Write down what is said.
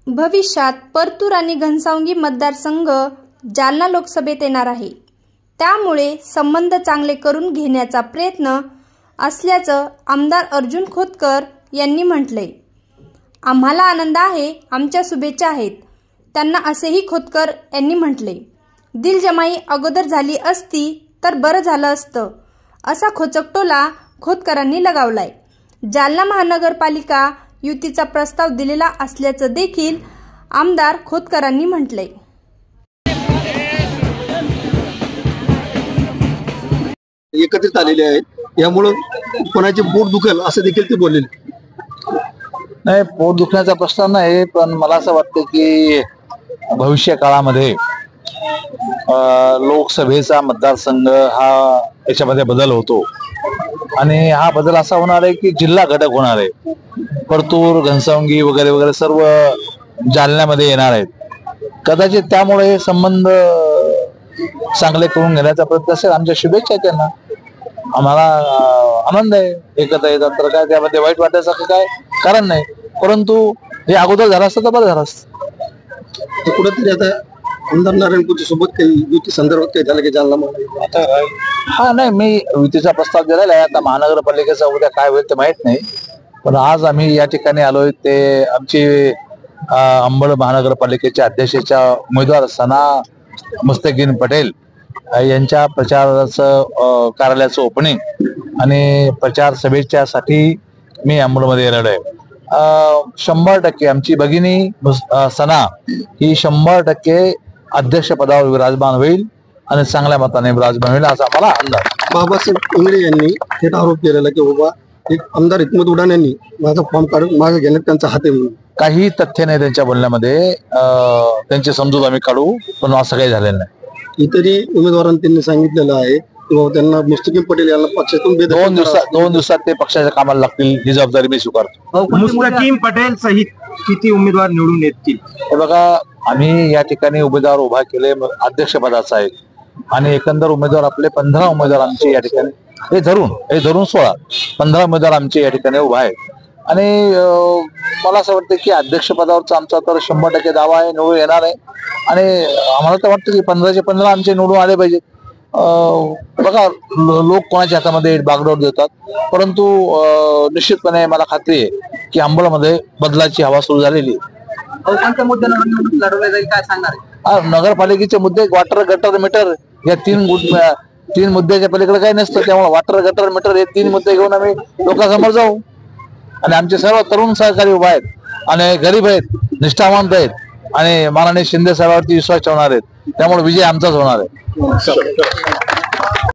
भविष्यात परतूर आणि घनसावंगी मतदारसंघ जालना लोकसभेत येणार आहे। त्यामुळे संबंध चांगले करून घेण्याचा प्रयत्न असल्याचं आमदार अर्जुन खोतकर यांनी म्हटलंय। आम्हाला आनंद आहे, आमच्या शुभेच्छा आहेत त्यांना, असेही खोतकर यांनी म्हटले। दिलजमाई अगोदर झाली असती तर बरं झालं असतं, असा खोचकटोला खोतकरांनी लगावलाय। जालना महानगरपालिका युतीचा प्रस्ताव दिलेला असल्याचं देखील आमदार खोतकरांनी म्हटलंय। एकत्रित आलेले आहेत, यामुळे कोणाचे पोट दुखेल असं देखील ते बोललेले नाही। पोट दुखण्याचा प्रश्न नाही, पण मला असं वाटतं की भविष्य काळामध्ये लोकसभेचा मतदारसंघ हा याच्यामध्ये बदल होतो आणि हा बदल असा होणार आहे की जिल्हा घटक होणार आहे। परतूर, घनसावंगी वगैरे वगैरे सर्व जालन्यामध्ये येणार आहेत। कदाचित त्यामुळे हे संबंध चांगले करून घेण्याचा प्रयत्न असेल। आमच्या शुभेच्छा त्यांना, आम्हाला आनंद आहे एकत्र येतात, तर काय त्यामध्ये वाईट वाटायचं काय कारण नाही। परंतु हे अगोदर झालं असतं तर बरं झालं असतं। कुठेतरी आता आमदार नारायणपूरच्या सोबत काही युती संदर्भात काही झालं की जालना आता हा नाही, मी युतीचा प्रस्ताव दिलेला आहे। आता महानगरपालिकेचा उद्या काय होईल ते माहित नाही, पण आज आम्ही या ठिकाणी आलोय ते आमची अंबड महानगरपालिकेच्या अध्यक्षाच्या उमेदवार सना मुस्तकीन पटेल यांच्या प्रचाराचं कार्यालयाचं ओपनिंग आणि प्रचार सभेच्या साठी मी अंबडमध्ये येणार आहे। 100% आमची भगिनी सना ही 100% अध्यक्षपदावर विराजमान होईल आणि चांगल्या मताने विराजमान होईल असा मला अंदाज। बाबासाहेब इंगळे यांनी थेट आरोप केलेला की बाबा एक आमदार हिकमत उडान यांनी माझा फॉर्म काढून मागे घेण्यात त्यांचा हात आहे म्हणून। काही तथ्य नाही त्यांच्या बोलण्यामध्ये, त्यांची समजूत आम्ही काढू, पण असं काही झालेलं नाही। इतरही उमेदवारांनी त्यांनी सांगितलेलं आहे की बाबा त्यांना मुस्तकीम पटेल यांना पक्षातून 2 दिवसात ते पक्षाच्या कामाला लागतील ही जबाबदारी मी स्वीकारतो। मुस्तकीम पटेल सहित किती उमेदवार निवडून येतील? हे बघा, आम्ही या ठिकाणी उमेदवार उभा केले अध्यक्षपदाचा आहे आणि एकंदर उमेदवार आपले 15 उमेदवार आमचे या ठिकाणी हे धरून 16 15 उमेदवार आमचे या ठिकाणी उभा आहेत आणि मला असं वाटतं की अध्यक्षपदावरचा आमचा तर 100% दावा आहे, निवडून येणार आहे आणि आम्हाला तर वाटतं की 15चे 15 आमचे निवडून आले पाहिजेत। बघा, लोक कोणाच्या हातामध्ये बागडोर देतात, परंतु निश्चितपणे मला खात्री आहे की अंबडमध्ये बदलाची हवा सुरू झालेली आहे। नगरपालिकेचे मुद्दे वॉटर, गटर, मीटर या 3 मुद्द्याच्या पलीकडे काही नसतं, त्यामुळे वॉटर, गटर, मीटर हे 3 मुद्दे घेऊन आम्ही लोकांसमोर जाऊ आणि आमचे सर्व तरुण सहकारी उभा आहेत आणि गरीब आहेत, निष्ठावंत आहेत आणि माननीय शिंदे साहेबांवरती विश्वास ठेवणार आहेत, त्यामुळे विजय आमचाच होणार आहे।